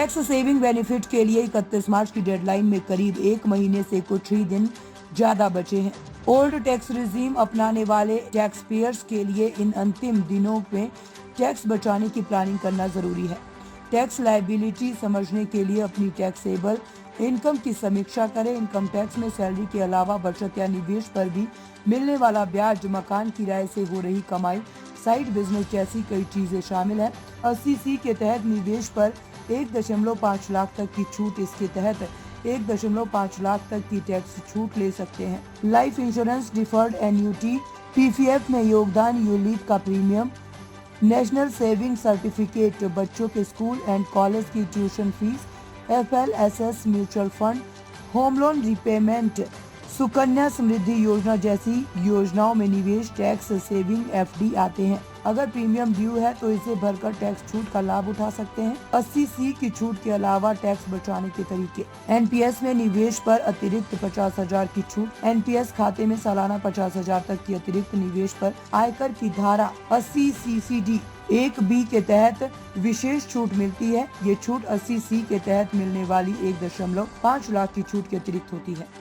Tax saving benefit के लिए 31 मार्च की डेडलाइन में करीब 1 महीने से कुछ ही दिन ज्यादा बचे हैं। ओल्ड टैक्स रिजीम अपनाने वाले टैक्स पेयर्स के लिए इन अंतिम दिनों में टैक्स बचाने की प्लानिंग करना जरूरी है। टैक्स लायबिलिटी समझने के लिए अपनी टैक्सेबल इनकम की समीक्षा करें। इनकम टैक्स में सैलरी के अलावा बचत या निवेश पर भी मिलने वाला ब्याज, मकान किराए से हो रही कमाई, साइड बिजनेस जैसी कई चीजें शामिल है। 80C के तहत निवेश पर 1.5 लाख तक की छूट। इसके तहत 1.5 लाख तक की टैक्स छूट ले सकते हैं। Life insurance, deferred annuity, PPF में योगदान, यूलिप का प्रीमियम, नेशनल सेविंग सर्टिफिकेट, बच्चों के स्कूल एंड कॉलेज की tuition fees, FLSS mutual fund, home loan repayment, Sukanya Samriddhi Yojana जैसी योजनाओं में निवेश, टैक्स सेविंग FD आते हैं। अगर प्रीमियम ड्यू है तो इसे भरकर टैक्स छूट का लाभ उठा सकते हैं। 80C की छूट के अलावा टैक्स बचाने के तरीके। NPS में निवेश पर अतिरिक्त 50,000 की छूट। NPS खाते में सालाना 50,000 तक की अतिरिक्त निवेश पर आयकर की धारा 80CCD 1B के तहत विशेष छूट मिलती है। ये छूट 80C के तहत मिलने वाली 1.5 लाख की छूट के अतिरिक्त होती है।